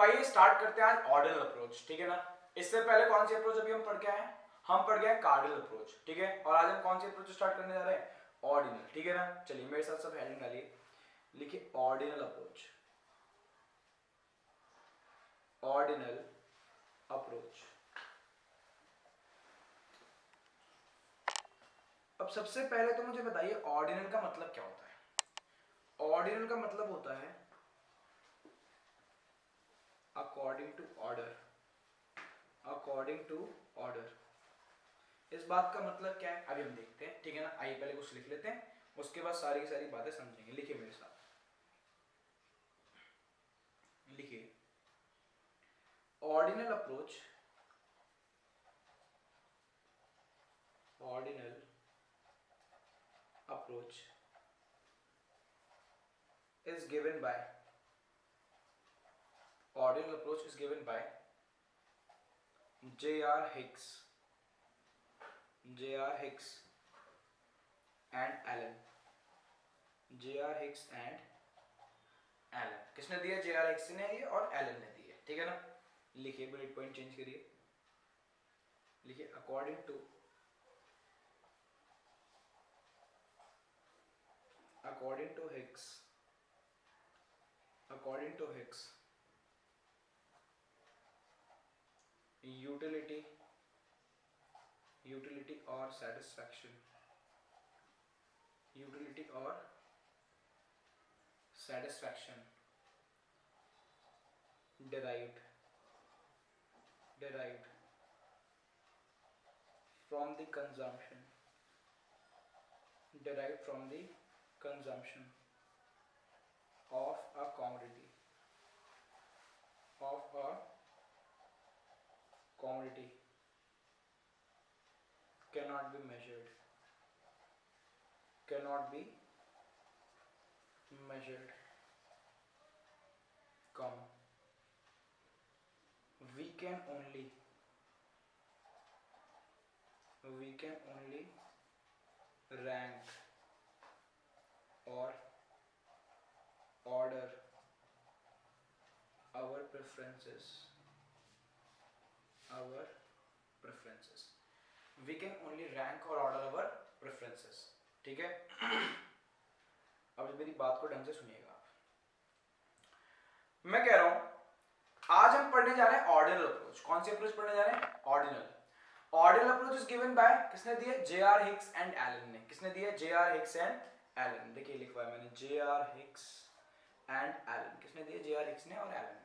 आइए स्टार्ट करते हैं आज ऑर्डिनल अप्रोच, ठीक है ना। इससे पहले कौन सी अप्रोच अभी हम पढ़ के आए हैं? हम पढ़ गए हैं कार्डिनल अप्रोच, ठीक है। और आज हम कौन सी अप्रोच स्टार्ट करने जा रहे हैं? ऑर्डिनल, ठीक है ना। चलिए मेरे साथ सब हेडिंग डालिए, लिखिए ऑर्डिनल अप्रोच, ऑर्डिनल अप्रोच। अब सबसे पहले तो मुझे बताइए ऑर्डिनल का मतलब क्या होता है? ऑर्डिनल का मतलब होता है according to order, according to order. इस बात का मतलब क्या है अभी हम देखते हैं, ठीक है ना। आइए पहले कुछ लिख लेते हैं, उसके बाद सारी की सारी बातें समझेंगे। लिखिए मेरे साथ, लिखिए ordinal approach, ordinal approach is given by, ordinal approach is given by J.R. Hicks, J.R. Hicks and Allen, J.R. Hicks and Allen। किसने दिया? J.R. Hicks ने ये और एलन ने दिए, ठीक है ना। लिखिए बुलेट पॉइंट चेंज करिए, लिखिए according to, according to Hicks, according to Hicks utility, utility और सेटिस्फैक्शन, यूटिलिटी और satisfaction derived, derived from the consumption, derived from the consumption of a commodity, of a commodity cannot be measured, cannot be measured, comma, we can only rank or order our preferences, our preferences, we can only rank or order our preferences, ठीक है। अब मेरी बात को ढंग से सुनिएगा आप। मैं कह रहा हूं आज हम पढ़ने जा रहे हैं ऑर्डिनल अप्रोच। कौन सी अप्रोच पढ़ने जा रहे हैं? Ordinal. Ordinal approach is given bye, किसने दिया? J.R. हिक्स एंड एलन ने। किसने दिया? J.R. Hicks and Allen. देखिए लिखवाया मैंने J.R. Hicks and Allen. किसने दिया? J.R. हिक्स ने और एलन ने।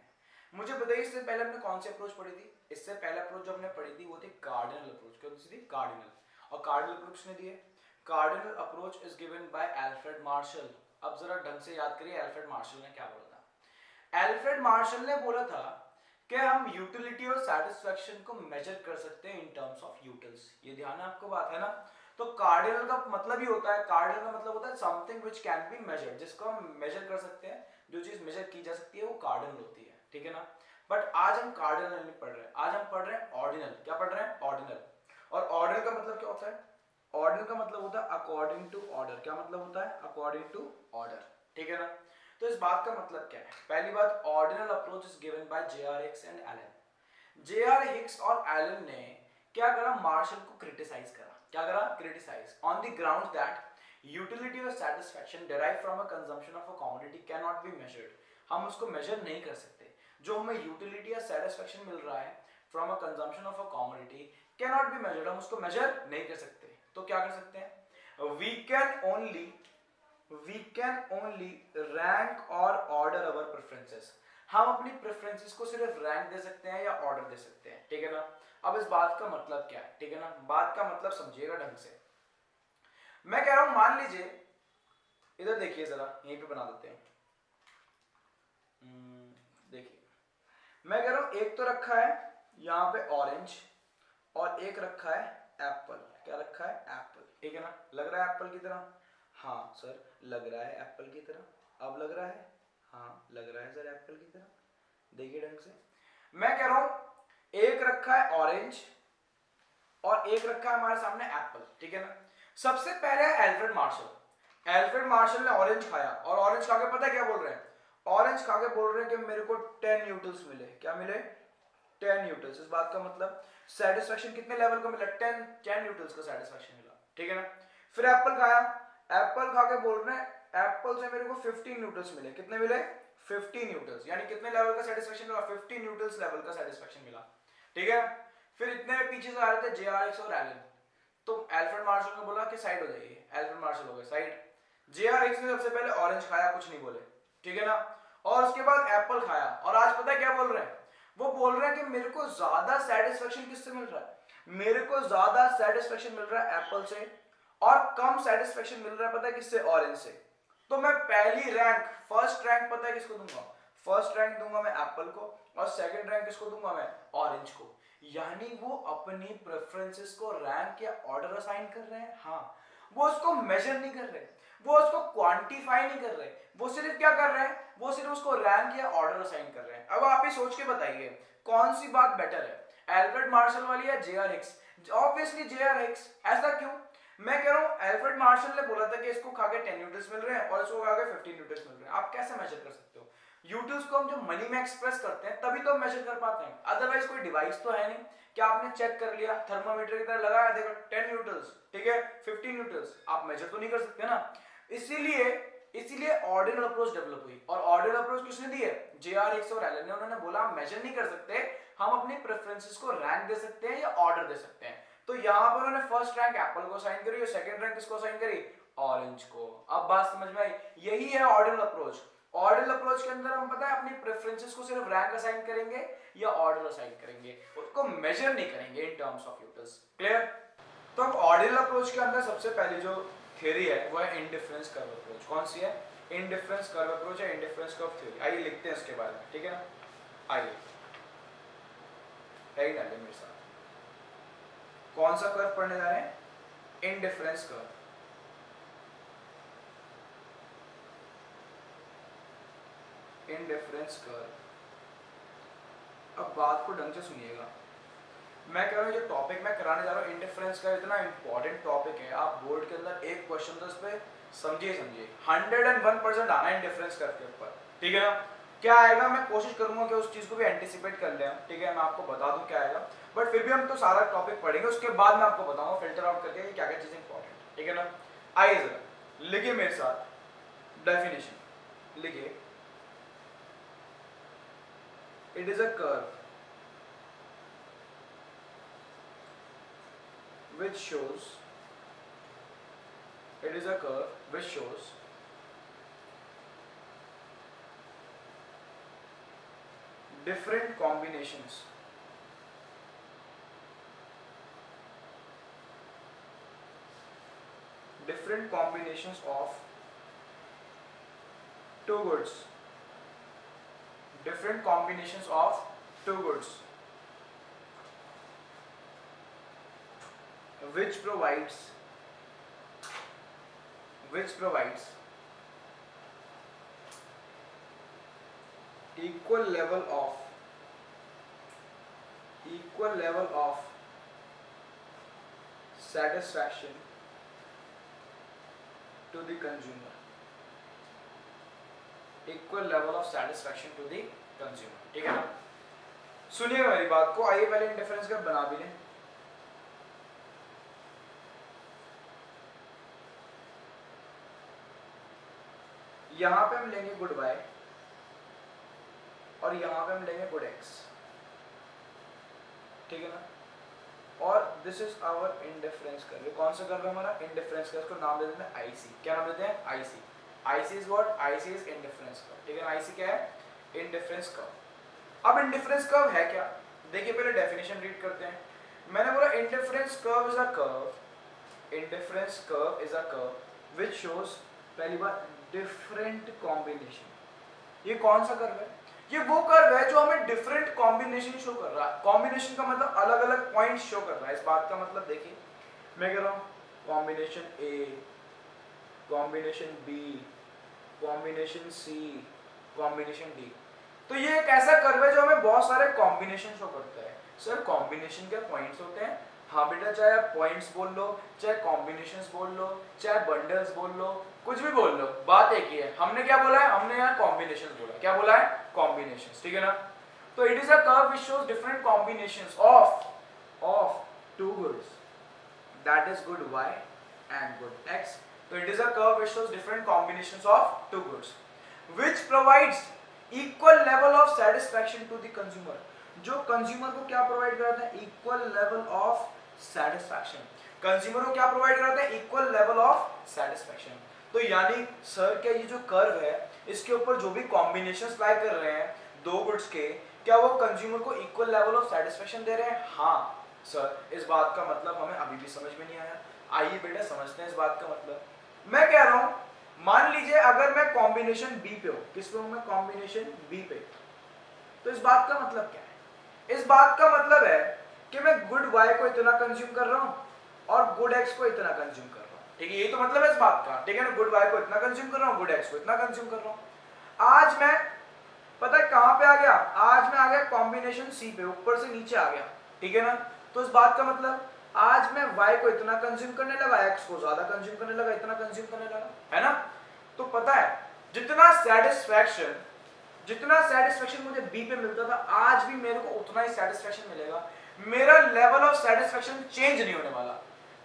मुझे बताइए इससे पहले हमने कौन सी अप्रोच पढ़ी थी? इससे पहले अप्रोच जो हमने पढ़ी थी वो थी कार्डिनल अप्रोच। कौन सी थी? कार्डिनल। और कार्डिनल अप्रोच किसने दिए? Cardinal approach is given bye Alfred Marshall. अब जरा ढंग से याद करिए एल्फ्रेड मार्शल ने क्या बोला था। एल्फ्रेड मार्शल ने बोला था कि हम यूटिलिटी और सेटिस्फैक्शन को मेजर कर सकते हैं इन टर्म्स ऑफ यूटिल्स। ये ध्यान है आपको बात, है ना। तो कार्डिनल का मतलब ही होता है, कार्डिनल का मतलब होता है something which can be measured, जिसको हम मेजर कर सकते हैं। जो चीज मेजर की जा सकती है वो कार्डिनल होती है, ठीक है ना। बट आज हम कार्डिनल नहीं पढ़ रहे हैं, आज हम पढ़ रहे हैं ऑर्डिनल। क्या पढ़ रहे हैं? ऑर्डिनल। और ऑर्डिनल का मतलब क्या होता है? ऑर्डिनल का मतलब होता है अकॉर्डिंग टू ऑर्डर। क्या मतलब होता है? अकॉर्डिंग टू ऑर्डर, ठीक है ना। तो इस बात का मतलब क्या है? पहली बात, ordinal approach is given by J.R. Hicks and Allen. J.R. Hicks और एलन ने क्या करा? मार्शल को क्रिटिसाइज करा। क्या करा? Criticise on the ground that utility और satisfaction derive from a consumption of a commodity can not be measured. हम उसको मेजर नहीं कर सकते। जो हमें यूटिलिटी या सेटिस्फैक्शन मिल रहा है from a consumption of a commodity can not be measured, हम उसको मेजर नहीं कर सकते। तो क्या कर सकते हैं? we can only rank or order our preferences। हम अपनी प्रेफरेंसेस को सिर्फ रैंक दे सकते हैं या ऑर्डर दे सकते हैं, ठीक है ना। अब इस बात का मतलब क्या है, ठीक है ना। बात का मतलब समझिएगा ढंग से। मैं कह रहा हूं मान लीजिए, इधर देखिए जरा, यहीं पे बना देते हैं। देखिए मैं कह रहा हूं एक तो रखा है यहां पे ऑरेंज और एक रखा है एप्पल। क्या रखा है? एप्पल, ठीक है ना। लग रहा है एप्पल की तरह? हाँ सर लग रहा है एप्पल की तरह। अब लग रहा है? हाँ लग रहा है सर एप्पल की तरह। देखिए ढंग से। मैं कह रहा हूं एक रखा है ऑरेंज और एक रखा है हमारे सामने एप्पल, ठीक है ना। सबसे पहले है एल्फ्रेड मार्शल। एल्फ्रेड मार्शल ने ऑरेंज खाया और ऑरेंज खा के पता क्या बोल रहे हैं? ऑरेंज खा के बोल रहे हैं कि मेरे को 10 न्यूटन्स मिले, क्या मिले 10 न्यूटन्स। इस बात का मतलब सेटिस्फेक्शन कितने लेवल का मिला 10 न्यूटन्स का सेटिस्फेक्शन मिला, ठीक है ना। फिर एप्पल खाया, एप्पल खा के बोल रहे हैं एप्पल से मेरे को 15 न्यूटन्स मिले, कितने मिले 15 न्यूटन्स, यानी कितने लेवल का सेटिस्फेक्शन मिला 15 न्यूटन्स लेवल का सेटिस्फेक्शन मिला, ठीक है। फिर इतने पीछे से आ रहे थे जेआरएक्स और एलन, तो एल्फ्रेड मार्शल ने बोला कि साइड हो जाइए, एल्फ्रेड मार्शल हो गए साइड। जेआरएक्स ने सबसे पहले ऑरेंज खाया, कुछ नहीं बोले, ठीक है ना। और उसके बाद एप्पल खाया, और आज पता है क्या बोल रहे हैं, वो बोल रहे हैं कि मेरे को ज्यादा सेटिस्फेक्शन किससे मिल रहा है, मेरे को ज्यादा सेटिस्फेक्शन मिल रहा है एप्पल से, और कम सेटिस्फेक्शन मिल रहा है पता है किससे, ऑरेंज से। तो मैं पहली रैंक, फर्स्ट रैंक पता है किसको दूंगा, फर्स्ट रैंक दूंगा मैं एप्पल को, और सेकंड रैंक किसको दूंगा मैं, ऑरेंज को। यानी वो अपनी प्रेफरेंसेस को रैंक या ऑर्डर असाइन कर रहे हैं, हाँ। वो उसको मेजर नहीं कर रहे, वो उसको क्वांटिफाई नहीं कर रहे, वो सिर्फ क्या कर रहे हैं, वो सिर्फ उसको रैंक या ऑर्डर असाइन कर रहे हैं। अब आप ही सोच के बताइए कौन सी बात बेटर है, एल्फ्रेड मार्शल वाली या JR Hicks. Obviously JR Hicks. ऐसा क्यों, मैं कह रहा हूं एल्फ्रेड मार्शल ने बोला था कि इसको खा के 10 न्यूटन्स मिल रहे हैं और इसको खा के 15 न्यूटन्स मिल रहे हैं। आप कैसे मेजर कर सकते हो, न्यूटन्स को हम जो मनी में एक्सप्रेस करते हैं तभी तो हम मेजर कर पाते हैं, अदरवाइज कोई डिवाइस तो है नहीं। क्या आपने चेक कर लिया थर्मामीटर की तरह लगाया, देखो 10 न्यूटन्स, ठीक है 15 न्यूटन्स, आप मेजर तो नहीं कर सकते ना। इसीलिए ऑर्डिनल अप्रोच डेवलप हुई, और ऑर्डिनल अप्रोच किसने दी है, जेआरएक्स और एलन ने। उन्होंने बोला हम मेजर नहीं कर सकते, हम अपनी प्रेफरेंसेस को रैंक दे सकते हैं या ऑर्डर दे सकते हैं। तो यहां पर उन्होंने फर्स्ट रैंक एप्पल को असाइन करी और सेकंड रैंक किसको असाइन करी, ऑरेंज को। अब बात समझ में आई, यही है ऑर्डिनल अप्रोच। ऑर्डिनल अप्रोच के अंदर हम पता है अपनी प्रेफरेंसेस को सिर्फ रैंक असाइन करेंगे या ऑर्डर असाइन करेंगे, उसको मेजर नहीं करेंगे in terms of Newton's. Clear. तो अब ऑर्डिनल अप्रोच के अंदर सबसे पहली जो थ्योरी है वो है इंडिफरेंस कर्व अप्रोच। कौन सी है, इंडिफरेंस कर्व अप्रोच है, इंडिफरेंस कर्व थ्योरी। आइए लिखते हैं इसके बारे में, ठीक है ना। आइए डालिए मेरे साथ, कौन सा कर्व पढ़ने जा रहे हैं, इंडिफरेंस कर्व। Indifference curve. अब बात को ढंग से सुनिएगा, मैं कह रहा हूँ जो टॉपिक मैं कराने जा रहा हूँ इंडिफरेंस का इतना इंपॉर्टेंट टॉपिक है, आप बोर्ड के अंदर एक क्वेश्चन तो इस पे समझिए 101% आना इंडिफरेंस कर्व के ऊपर, ठीक है ना। क्या आएगा मैं कोशिश करूंगा कि उस चीज को भी एंटिसिपेट कर लें, ठीक है, मैं आपको बता दूं क्या आएगा, बट फिर भी हम तो सारा टॉपिक पढ़ेंगे, उसके बाद मैं आपको बताऊंगा फिल्टर आउट करके क्या क्या चीजें इंपॉर्टेंट, ठीक है ना। आइए जरा लिखिए मेरे साथ डेफिनेशन, लिखिए it is a curve which shows, it is a curve which shows different combinations of two goods, different combinations of two goods which provides equal level of satisfaction to the consumer, equal level of satisfaction to the consumer, ठीक है ना। सुनिएगा मेरी बात को, आइए पहले indifference curve बना भी लें। यहां पे हम लेंगे गुड वाई और यहां पे हम लेंगे गुड एक्स, ठीक है ना। और this is our indifference curve. कौन सा कर्व है हमारा, इंडिफरेंस कर्व। इसको नाम दे देते हैं आईसी। क्या नाम देते हैं, IC. IC is what, IC is indifference curve, ठीक है ना। आईसी क्या है, इंडिफरेंस कर्व। अब इंडिफरेंस कर्व है क्या, देखिए पहले डेफिनेशन रीड करते हैं। मैंने बोला indifference curve is a curve, indifference curve is a curve which shows, पहली बात डिफरेंट कॉम्बिनेशन। ये कौन सा कर्व है, ये वो कर्व है जो हमें डिफरेंट कॉम्बिनेशन शो कर रहा है। कॉम्बिनेशन का मतलब अलग अलग पॉइंट शो कर रहा है। इस बात का मतलब देखिए मैं कह रहा हूं कॉम्बिनेशन ए, कॉम्बिनेशन बी, कॉम्बिनेशन सी, कॉम्बिनेशन डी। तो ये एक ऐसा कर्व है जो हमें बहुत सारे कॉम्बिनेशन शो करता है। सर कॉम्बिनेशन के पॉइंट्स होते हैं, हाँ बेटा, चाहे आप पॉइंट्स बोल लो, चाहे कॉम्बिनेशंस बोल लो, चाहे बंडल्स बोल लो, कुछ भी बोल लो, बात एक ही है। हमने क्या बोला है, हमने यहाँ कॉम्बिनेशन बोला, क्या बोला है, कॉम्बिनेशन, ठीक है ना। तो it is a curve which shows different combinations of two goods, that is good y and good x. So it is a curve which shows different combinations of two goods which provides equal level of satisfaction to the consumer. जो consumer को क्या provide कराता है, equal level of satisfaction. Consumer को क्या provide कराता है, equal level of satisfaction. तो यानी सर क्या ये जो कर्व है इसके ऊपर जो भी कॉम्बिनेशंस अप्लाई कर रहे हैं दो गुड्स के, क्या वो कंज्यूमर को इक्वल लेवल ऑफ सेटिस्फैक्शन दे रहे हैं? हाँ सर, इस बात का मतलब हमें अभी भी समझ में नहीं आया। आइए बेटा समझते हैं इस बात का मतलब। मैं कह रहा हूं, मान लीजिए अगर मैं कॉम्बिनेशन बी पे हूं, किस पे हूं मैं, कॉम्बिनेशन बी पे, तो इस बात का मतलब क्या है? इस बात का मतलब है कि मैं गुड वाई को इतना कंज्यूम कर रहा हूं और गुड एक्स को इतना कंज्यूम कर रहा हूं, ठीक है, ये तो मतलब है इस बात का, ठीक है ना। गुड वाई को इतना कंज्यूम कर रहा हूं, गुड एक्स को इतना कंज्यूम कर रहा हूं। आज मैं पता है कहां पे आ गया, आज मैं आ गया कॉम्बिनेशन सी पे, ऊपर से नीचे आ गया, ठीक है ना। तो इस बात का मतलब आज मैं y को इतना कंज्यूम करने लगा, x को ज्यादा कंज्यूम करने लगा, इतना कंज्यूम करने लगा, है ना। तो पता है जितना सेटिस्फैक्शन मुझे b पे मिलता था, आज भी मेरे को उतना ही सेटिस्फैक्शन मिलेगा। मेरा लेवल ऑफ सेटिस्फैक्शन चेंज नहीं होने वाला।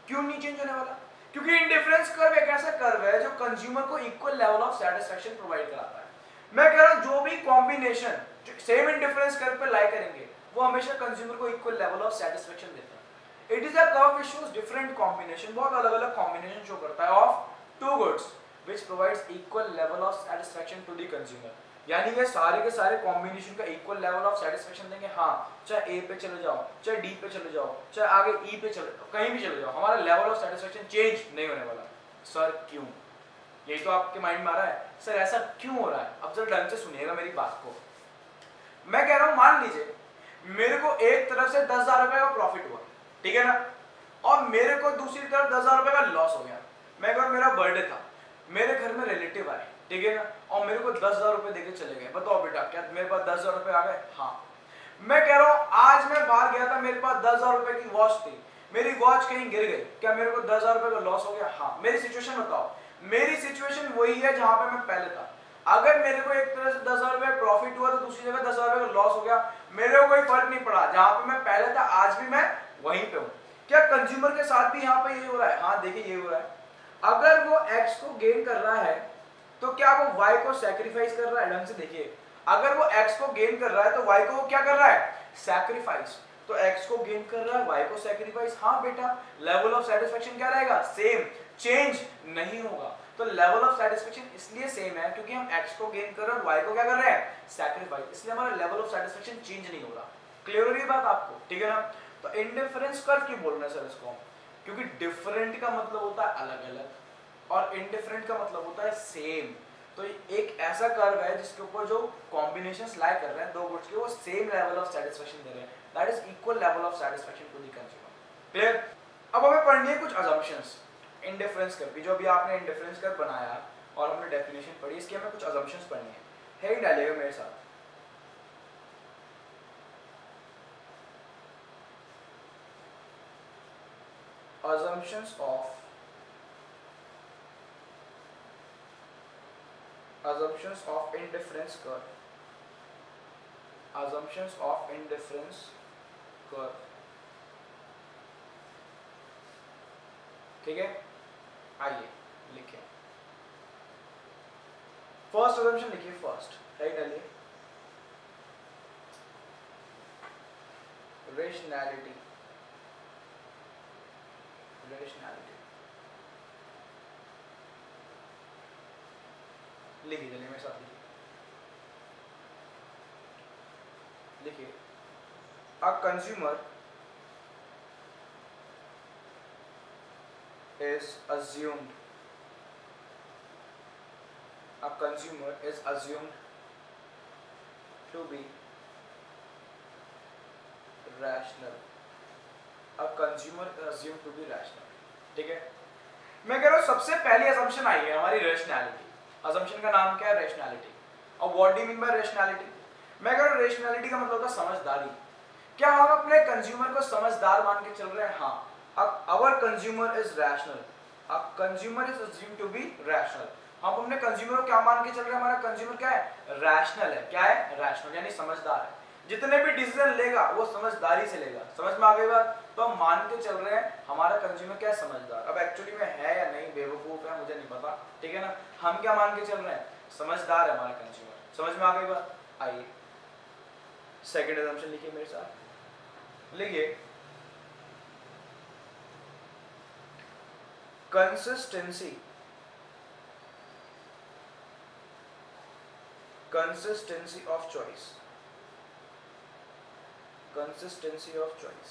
क्यों नहीं चेंज होने वाला? क्योंकि इंडिफरेंस कर्व एक ऐसा कर्व है जो कंज्यूमर को equal level of satisfaction provide कराता है। मैं कह रहा हूं जो भी कॉम्बिनेशन सेम इंडिफरेंस कर्व पे लाई करेंगे वो हमेशा कंज्यूमर को इक्वल लेवल ऑफ सेटिस्फैक्शन देता है। It is a curve which shows different combination, बहुत अलग अलग कॉम्बिनेशन शो करता है of two goods which provides equal level of satisfaction to the consumer। यानी ये सारे के सारे कॉम्बिनेशन का इक्वल लेवल ऑफ सेटिस्फैक्शन देंगे। हाँ, चाहे A पे चले जाओ, चाहे D पे चले जाओ, चाहे आगे E पे चले जाओ, कहीं भी चले जाओ, हमारा लेवल ऑफ सेटिस्फैक्शन चेंज नहीं होने वाला। सर क्यों? यही तो आपके माइंड में आ रहा है, सर ऐसा क्यों हो रहा है? अब जरा ढंग से सुनिएगा मेरी बात को। मैं कह रहा हूं मान लीजिए मेरे को एक तरफ से 10,000 रुपए का प्रॉफिट हुआ, ठीक है ना, और मेरे को दूसरी तरफ 10,000 रुपए का लॉस हो गया। मैं अगर मेरा बर्थडे था, मेरे घर में रिलेटिव आए, ठीक है ना, और मेरे को 10,000 रुपए देके चले गए। बताओ बेटा क्या मेरे पास 10,000 रुपए आ गए? हाँ। मैं कह रहा हूं आज मैं बाहर गया था, मेरे पास 10,000 रुपए की वॉच थी, मेरी वॉच कहीं गिर गई, क्या मेरे को 10,000 रुपए का लॉस हो गया? हाँ। मेरी सिचुएशन बताओ, मेरी सिचुएशन वही है जहां पे मैं पहले था। अगर मेरे को एक तरह से 10,000 रुपए प्रॉफिट हुआ तो दूसरी जगह 10,000 रुपए का लॉस हो गया, मेरे को कोई फर्क नहीं पड़ा। जहां पे मैं पहले था आज भी मैं वहीं पे हूं। क्या कंज्यूमर के साथ भी यहाँ पे ये हो रहा है? हाँ देखिए ये हो रहा है। अगर वो एक्स को गेन कर रहा है तो क्या वो वाई को सैक्रिफाइस कर रहा है? ढंग से देखिए, अगर वो एक्स को गेन कर रहा है तो वाई को वो क्या कर रहा है? सैक्रिफाइस। तो एक्स को गेन कर रहा है, वाई को सैक्रिफाइस। हाँ बेटा, लेवल ऑफ सेटिस्फैक्शन क्या रहेगा? सेम, चेंज नहीं होगा। तो लेवल ऑफ सेटिस्फैक्शन इसलिए सेम है क्योंकि हम एक्स को गेन कर रहे हैं और वाई को क्या कर रहे हैं? सैक्रिफाइस। इसलिए हमारा लेवल ऑफ सेटिस्फैक्शन चेंज नहीं हो रहा। क्लियर हो रही है बात आपको? ठीक है ना। तो इंडिफरेंस कर्व क्यों बोल रहे हैं सर इसको? क्योंकि डिफरेंट का मतलब होता है अलग अलग और इंडिफरेंट का मतलब होता है सेम। तो एक ऐसा कर्व है जिसके ऊपर जो कॉम्बिनेशंस लाई कर रहे हैं दो गुड्स के, वो सेम लेवल ऑफ सेटिस्फैक्शन दे रहे हैं, that is equal level of satisfaction to the consumer. Clear? अब हमें पढ़नी है कुछ अजम्पशंस इंडिफरेंस कर्व की। जो भी आपने इंडिफरेंस कर्व बनाया और हमने डेफिनेशन पढ़ी, इसकी हमें कुछ अजम्पशंस पढ़नी है। डालिएगा मेरे साथ। assumptions of indifference curve, assumptions of indifference curve, ठीक है। आइए लिखिए, फर्स्ट assumption लिखिए, फर्स्ट राइट डालिए, रेशनैलिटी, रेशनैलिटी लिखिए, चलिए मेरे साथ लिखिए। A consumer is assumed, a consumer is assumed to be rational, a consumer is assumed to be rational, ठीक है। मैं कह रहा हूं सबसे पहली assumption आई है हमारी rationality। assumption का नाम क्या है? rationality। अब what do you mean by rationality? मैं कह रहा हूं rationality का मतलब होता है समझदारी। क्या हम अपने कंज्यूमर को समझदार मान के चल रहे हैं? हाँ। अब our consumer is rational, A consumer is assumed to be rational. हम अपने कंज्यूमर को क्या मान के चल रहे हैं? हमारा कंज्यूमर क्या है? रैशनल है. क्या है? रैशनल, यानी समझदार है. जितने भी डिसीजन लेगा वो समझदारी से लेगा. समझ में आ गई बात? तो हम मान के चल रहे हैं हमारा कंज्यूमर क्या है? समझदार. अब एक्चुअली में है या नहीं, बेवकूफ है, मुझे नहीं पता. ठीक है ना? हम क्या मान के चल रहे हैं? समझदार है हमारा कंज्यूमर. समझ में आ गई बात? आइए सेकंड असम्पशन लिखिए मेरे साथ. लिखिए consistency of choice. Consistency of choice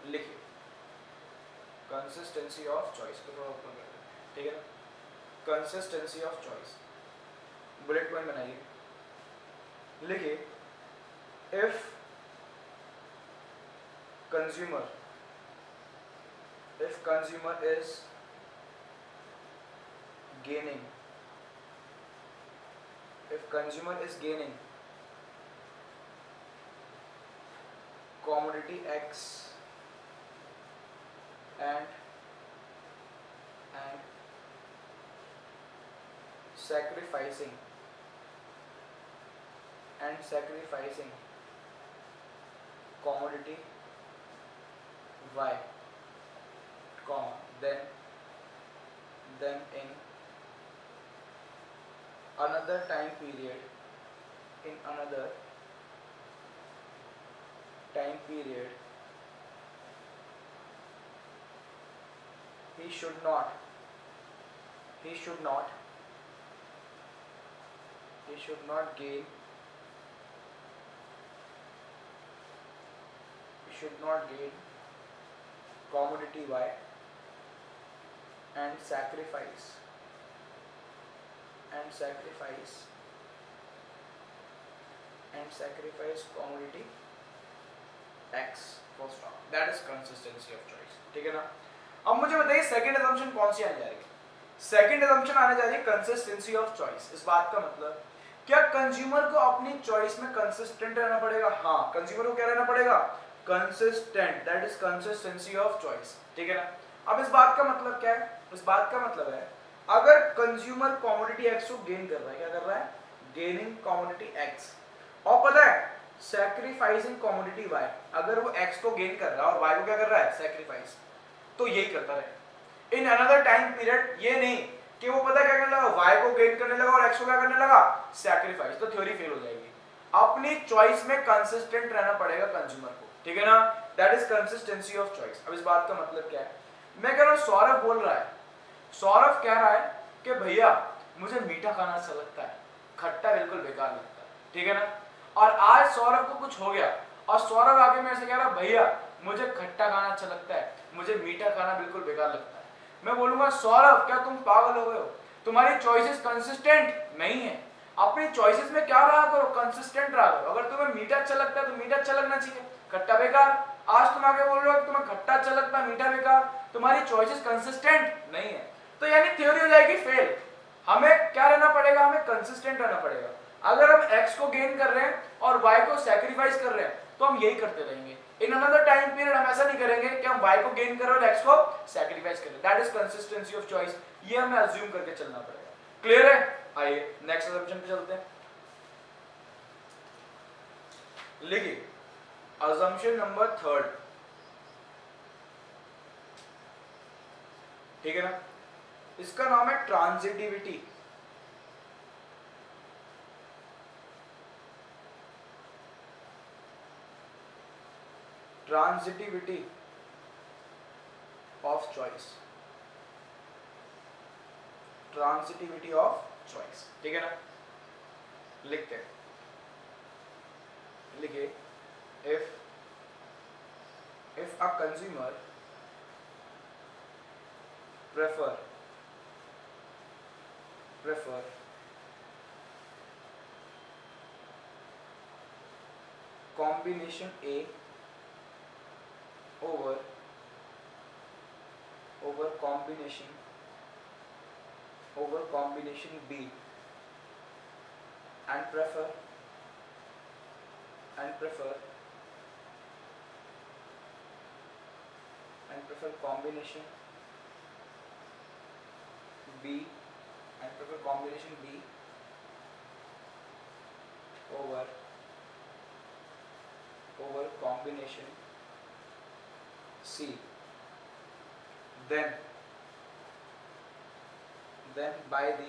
लिखिए. कंसिस्टेंसी ऑफ चॉइस को थोड़ा ऊपर कर दें. ठीक है ना? Consistency of choice bullet point बनाइए. लिखिए if consumer is gaining commodity X and sacrificing commodity Y, then in another time period he should not gain commodity Y and sacrifice commodity X for stock. That is consistency of choice. ठीक है ना? अब मुझे बताइए second assumption कौन सी आने जा रही है? सेकंड असम्पशन आने जा रही है कंसिस्टेंसी ऑफ चॉइस. इस बात का मतलब क्या कंज्यूमर को अपनी चॉइस में कंसिस्टेंट रहना पड़ेगा? हाँ, कंज्यूमर को क्या रहना पड़ेगा? Consistent. That is consistency of choice. ठीक है ना? अब इस बात का मतलब क्या है? इस बात का मतलब है अगर कंज्यूमर कमोडिटी एक्स को गेन कर रहा है, क्या कर रहा है? गेनिंग कमोडिटी एक्स, और पता है सैक्रिफाइसिंग कमोडिटी वाई. अगर वो एक्स को गेन कर रहा है और वाई को क्या कर रहा है? सैक्रिफाइस. तो यही करता रहे इन अनदर टाइम पीरियड. ये नहीं कि वो पता क्या करने लगा? वाई को गेन करने लगा और एक्स को क्या करने लगा? सैक्रिफाइस. तो थ्योरी फेल हो जाएगी. अपनी चॉइस में कंसिस्टेंट रहना पड़ेगा कंज्यूमर को. ठीक है ना? That is consistency of choice. अब इस बात का मतलब क्या है? मैं कह रहा हूं सौरभ बोल रहा है, सौरभ कह रहा है कि भैया मुझे मीठा खाना अच्छा लगता है, खट्टा बिल्कुल बेकार लगता है. ठीक है ना? और आज सौरभ को कुछ हो गया और सौरभ आके मेरे से कह रहा भैया मुझे खट्टा खाना अच्छा लगता है, मुझे मीठा खाना बिल्कुल बेकार लगता है. मैं बोलूंगा सौरभ क्या तुम पागल हो गए हो? तुम्हारी चॉइसेस कंसिस्टेंट नहीं है. अपनी चॉइसेस में क्या रहा करो? कंसिस्टेंट रहा करो. अगर तुम्हें मीठा अच्छा लगता है तो मीठा अच्छा लगना चाहिए, खट्टा बेकार. आज तुम आगे बोल रहे हो कि तुम्हें खट्टा अच्छा लगता है, मीठा बेकार. तुम्हारी चॉइसेस कंसिस्टेंट नहीं है. तो यानी थ्योरी हो जाएगी फेल. हमें क्या रहना पड़ेगा? हमें कंसिस्टेंट रहना पड़ेगा. अगर हम x को गेन कर रहे हैं और y को सैक्रिफाइस कर रहे हैं तो हम यही करते रहेंगे. इन अनदर टाइम पीरियड हम ऐसा नहीं करेंगे कि हम y को गेन कर रहे हैं और x को सैक्रिफाइस कर रहे हैं. That is consistency of choice. ये हमें अज्यूम करके चलना पड़ेगा. क्लियर है? आइए नेक्स्ट असम्पशन पे चलते हैं. लिखिए असम्पशन नंबर थर्ड. ठीक है ना? इसका नाम है transitivity. Transitivity of choice. Transitivity of choice. ठीक है ना? लिखते हैं. लिखिए if a consumer prefer combination A over combination B and prefer combination B and prefer combination B over combination C, then by the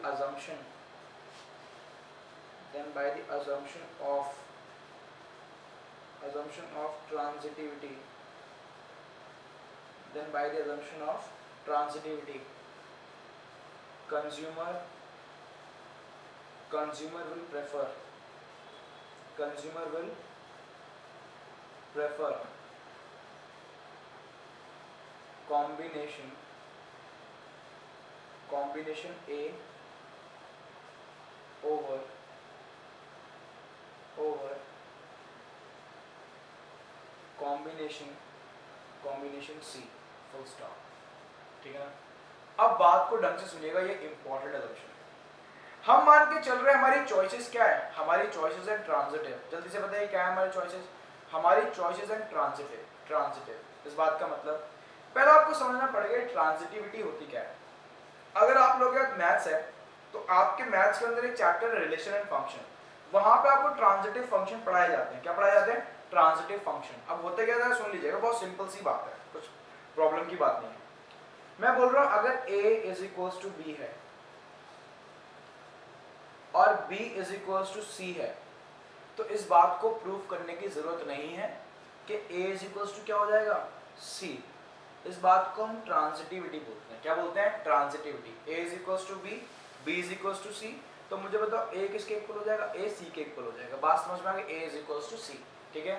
assumption of transitivity, consumer will prefer combination A over combination C, full stop। ठीक है ना? अब बात को ढंग से सुनिएगा, ये इंपॉर्टेंट assumption है। हम मान के चल रहे हैं हमारी चॉइसेस क्या है, हमारी चॉइसेस है ट्रांजिटिव। जल्दी से बताइए क्या है हमारी चॉइसेस, हमारी चॉइसेस है ट्रांजिटिव। इस बात का मतलब पहले आपको समझना पड़ेगा ट्रांजिटिविटी होती क्या है। अगर आप लोग मैथ्स है तो आपके मैथ्स के अंदर एक चैप्टर है रिलेशन एंड फंक्शन, वहां पे आपको ट्रांजिटिव फंक्शन पढ़ाए जाते हैं। क्या पढ़ाए जाते हैं? Transitive function. अब होते क्या है सुन लीजिएगा, बहुत सिंपल सी बात है, कुछ प्रॉब्लम की बात नहीं है। मैं बोल रहा हूं अगर a is equals to b है और b is equals to c है, तो इस बात को प्रूव करने की जरूरत नहीं है कि a इज इक्वल्स टू क्या हो जाएगा, c। इस बात को हम ट्रांजिटिविटी बोलते हैं। क्या बोलते हैं? Transitivity. a is equals to b, b is equals to c, तो मुझे बताओ a किसके इक्वल हो जाएगा? a c के इक्वल हो जाएगा। बात समझ में आ गई? a is equals to c। ठीक है,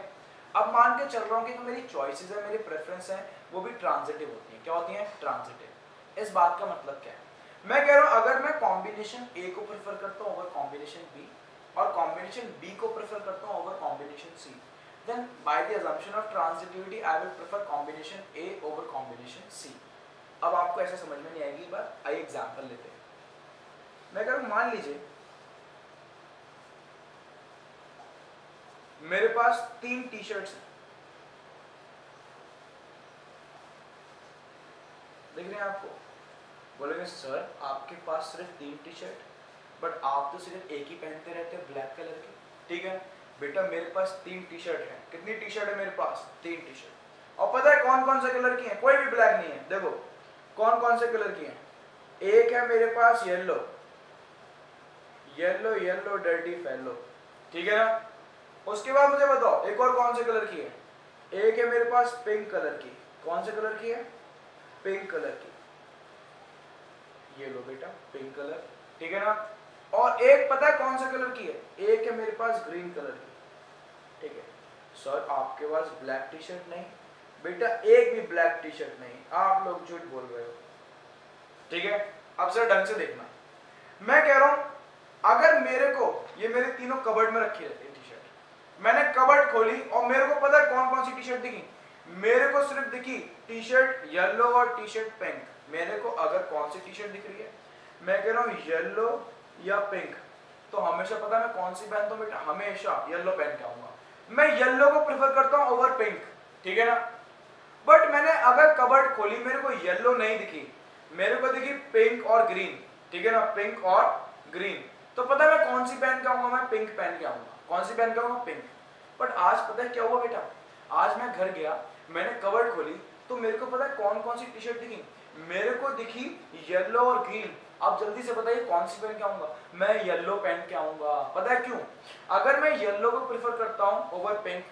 अब मान के चल रहा हूं कि जो मेरी चॉइसेस है, मेरी प्रेफरेंस है, वो भी ट्रांजिटिव होती है। क्या होती है? ट्रांजिटिव। इस बात का मतलब क्या है? मैं कह रहा हूं अगर मैं कॉम्बिनेशन A को प्रेफर करता हूं ओवर कॉम्बिनेशन B और कॉम्बिनेशन B को प्रेफर करता हूं over combination C, then by the assumption of transitivity I will prefer combination A over combination C। अब आपको ऐसा समझ में नहीं आएगी बात, आइए एग्जांपल लेते हैं। मैं कह रहा हूं मान लीजिए मेरे पास 3 टी शर्ट्स हैं, देख रहे हैं आपको? बोलेंगे सर आपके पास सिर्फ 3 टी शर्ट, बट आप तो सिर्फ एक ही पहनते रहते हो ब्लैक कलर की। ठीक है बेटा, मेरे पास 3 टी शर्ट है। कितनी टी शर्ट है मेरे पास? 3 टी शर्ट। और पता है कौन कौन से कलर की है? कोई भी ब्लैक नहीं है। देखो कौन कौन से कलर की है। एक है मेरे पास येलो डर्टी फेलो, ठीक है ना? उसके बाद मुझे बताओ एक और कौन से कलर की है? एक है मेरे पास पिंक कलर की। कौन से कलर की है? पिंक कलर की। ये लो बेटा पिंक कलर, ठीक है ना? और एक पता है कौन सा कलर की है? एक है मेरे पास ग्रीन कलर की। ठीक है सर आपके पास ब्लैक टी शर्ट नहीं। बेटा एक भी ब्लैक टी शर्ट नहीं, आप लोग झूठ बोल रहे हो। ठीक है, अब सर ढंग से देखना, मैं कह रहा हूं अगर मेरे को ये मेरे तीनों कबर्ड में रखी रहती है टी शर्ट, मैंने कबर्ड खोली और मेरे को पता है कौन कौन सी टी शर्ट दिखी। मेरे को सिर्फ दिखी टी शर्ट येलो और टी शर्ट पिंक। मेरे को अगर कौन सी टी शर्ट दिख रही है, मैं कह रहा हूं येलो या पिंक, तो हमेशा पता मैं कौन सी पहनता हूं बेटा, हमेशा येलो पहन के आऊंगा। मैं येलो को प्रेफर करता हूं ओवर पिंक, ठीक है ना? बट मैंने अगर कबर्ड खोली, मेरे को येलो नहीं दिखी, मेरे को दिखी पिंक और ग्रीन, ठीक है ना? पिंक और ग्रीन, तो पता है मैं कौन सी पहन के आऊंगा? मैं पिंक पहन के आऊंगा। कौन सी पहन के आऊंगा? पिंक। बट आज पता है क्या हुआ बेटा, आज मैं घर गया, मैंने कबर्ड खोली, तो मेरे को पता है कौन कौन सी टी शर्ट दिखी। मेरे को दिखी येलो और ग्रीन। अब जल्दी से बताइए कौन सी पहन के आऊंगा? मैं येलो पहन के आऊंगा। पता है क्यों? अगर मैं येलो को प्रेफर करता हूं ओवर पिंक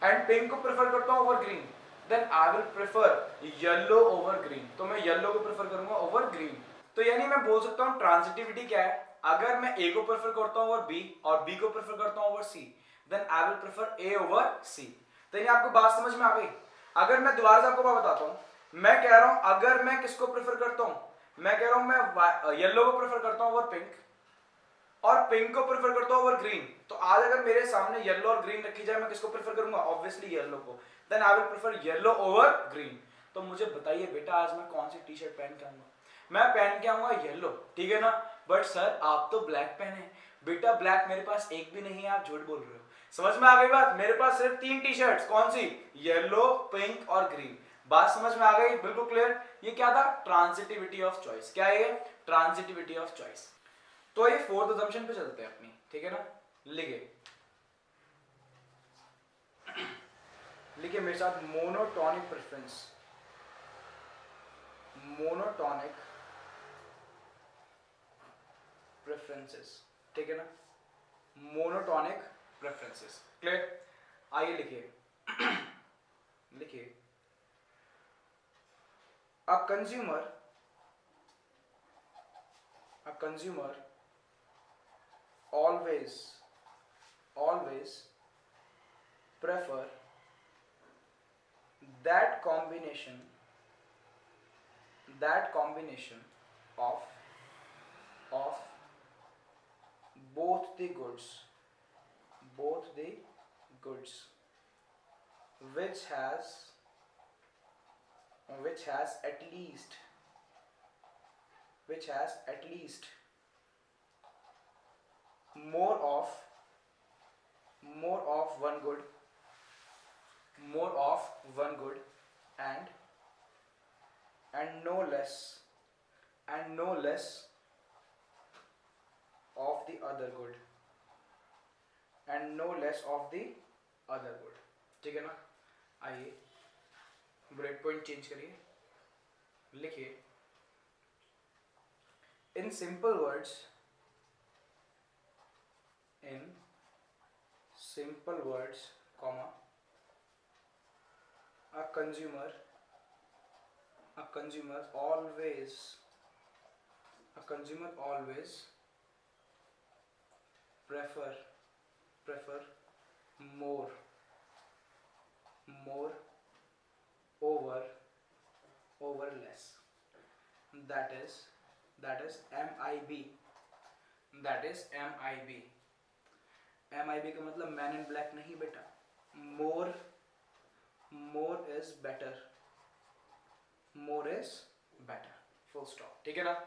एंड पिंक को प्रेफर करता हूं over green, then I will prefer yellow over green. तो मैं येलो को प्रेफर करूंगा ओवर ग्रीन। तो यानी मैं बोल सकता हूं ट्रांजिटिविटी क्या है, अगर मैं ए को प्रेफर करता हूं ओवर बी और बी को प्रेफर करता हूं over C, then I will prefer A over C. तो ये आपको बात समझ में आ गई? अगर मैं दोबारा से आपको बात बताता हूं, मैं कह रहा हूं अगर मैं किसको प्रेफर करता हूं, मैं कह रहा हूं मैं येलो को प्रेफर करता हूं ओवर पिंक और पिंक को प्रेफर करता हूं ओवर ग्रीन, तो आज अगर मेरे सामने येलो और ग्रीन रखी जाए, मैं किसको प्रेफर करूंगा? ऑब्वियसली येलो को। Then I will prefer yellow over green. तो मुझे बताइए बेटा आज मैं कौन सी टी शर्ट पहन के आऊंगा? मैं पहन के आऊंगा येलो, ठीक है ना? बट सर आप तो ब्लैक पहने। बेटा ब्लैक मेरे पास एक भी नहीं है, आप झूठ बोल रहे हो। समझ में आ गई बात? मेरे पास सिर्फ 3 टी शर्ट्स, कौन सी? येलो, पिंक और ग्रीन। बात समझ में आ गई? बिल्कुल क्लियर। ये क्या था? Transitivity of choice. क्या है ये? Transitivity of choice. तो ये फोर्थ अजम्पशन पे चलते हैं अपनी, ठीक है ना? लिखे मेरे साथ, मोनोटॉनिक प्रेफरेंस। मोनोटॉनिक प्रेफरेंसेस, ठीक है ना? Monotonic preferences, clear? आइए लिखिए लिखिए, a consumer always prefer that combination of both the goods which has at least more of one good and no less of the other good ठीक है ना? आइए बुलेट पॉइंट चेंज करिए, लिखिए, in simple words comma, a consumer always prefer more over less. That is MIB. MIB का मतलब man in black नहीं बेटा, मोर इज बेटर, फुल स्टॉप, ठीक है ना?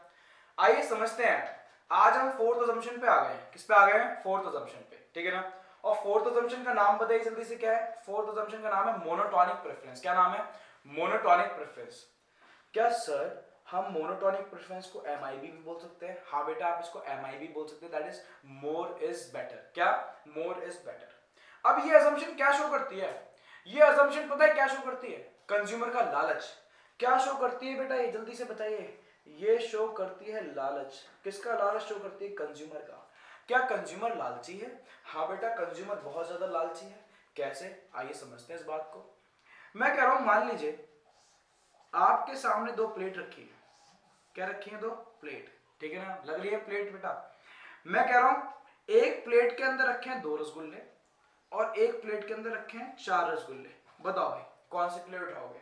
आइए समझते हैं, आज हम फोर्थ अजम्पशन पे आ गए हैं। किस पे आ गए हैं? फोर्थ अजम्पशन पे, ठीक है ना? और फोर्थ अजम्पशन का नाम बताइए जल्दी से, क्या है? फोर्थ अजम्पशन का नाम है मोनोटॉनिक प्रेफरेंस। क्या नाम है? Monotonic preference. क्या सर हम मोनोटॉनिक प्रेफरेंस को MIB भी बोल सकते हैं? हाँ बेटा, आप इसको MIB बोल सकते हैं, that is more is better. क्या? More is better. अब ये अजम्पशन क्या शो करती है? ये अजम्पशन पता है क्या शो करती है? कंज्यूमर का लालच। क्या शो करती है बेटा? ये जल्दी से बताइए। ये शो करती है लालच। किसका लालच शो करती है? कंज्यूमर का। क्या कंज्यूमर लालची है? हाँ बेटा, कंज्यूमर बहुत ज्यादा लालची है। कैसे? आइए समझते हैं इस बात को। मैं कह रहा हूं, मान लीजिए आपके सामने दो प्लेट रखी है। क्या रखी है? दो प्लेट, ठीक है ना? लग रही है प्लेट बेटा? मैं कह रहा हूं एक प्लेट के अंदर रखे हैं 2 रसगुल्ले और एक प्लेट के अंदर रखे हैं 4 रसगुल्ले। बताओ भाई कौन सी प्लेट उठाओगे?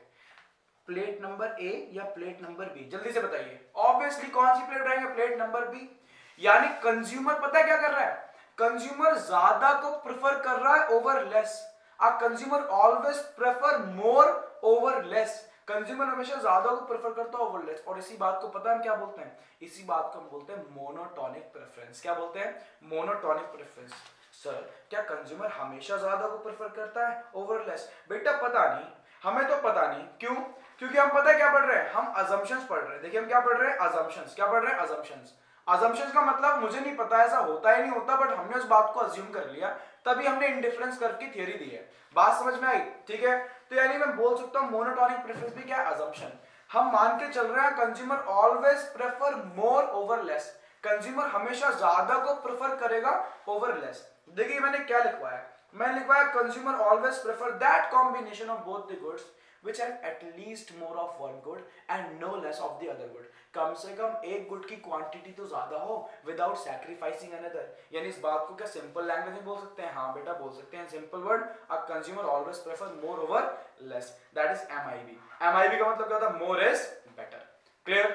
प्लेट नंबर ए या प्लेट नंबर बी? जल्दी से बताइए। ऑब्वियसली कौन सी प्लेट उठाएंगे? Plate number B. यानी कंज्यूमर पता है क्या कर रहा है? कंज्यूमर ज्यादा को प्रेफर कर रहा है over less. A consumer always prefer more over less. Consumer हमेशा ज्यादा को प्रेफर करता है ओवर लेस। और इसी बात को पता है हम क्या बोलते हैं? इसी बात को हम बोलते हैं मोनोटॉनिक प्रेफरेंस। क्या बोलते हैं? Monotonic preference. सर क्या कंज्यूमर हमेशा ज्यादा को प्रेफर करता है ओवर लेस? बेटा पता नहीं, हमें तो पता नहीं। क्यों? क्योंकि हम पता है क्या पढ़ रहे हैं? हम अजम्पशंस पढ़ रहे हैं। देखिए हम क्या पढ़ रहे हैं? अजम्पशंस। क्या पढ़ रहे हैं? अजम्पशंस। अजम्पशंस का मतलब मुझे नहीं पता ऐसा होता ही नहीं होता, बट हमने उस बात को अज्यूम कर लिया, तभी हमने इंडिफरेंस कर्व की थ्योरी दी है। बात समझ में आई? ठीक है, तो यानी मैं बोल सकता हूं मोनोटॉनिक प्रेफरेंस भी क्या है? अजम्पशन। हम मान के चल रहे हैं consumer always prefer more over less. Consumer हमेशा ज्यादा को प्रेफर करेगा ओवर लेस। देखिए मैंने क्या लिखवाया, मैंने लिखवाया consumer always prefer that combination of both the goods which have at least more of one good and no less of the other good। कम से कम एक गुड की क्वांटिटी तो ज्यादा हो without sacrificing another। यानी इस बात को क्या सिंपल लैंग्वेज में बोल सकते हैं? हाँ बेटा बोल सकते हैं। Simple word, a consumer always prefer more over less, that is MIB। MIB का मतलब क्या होता है? मोर इज बेटर। क्लियर?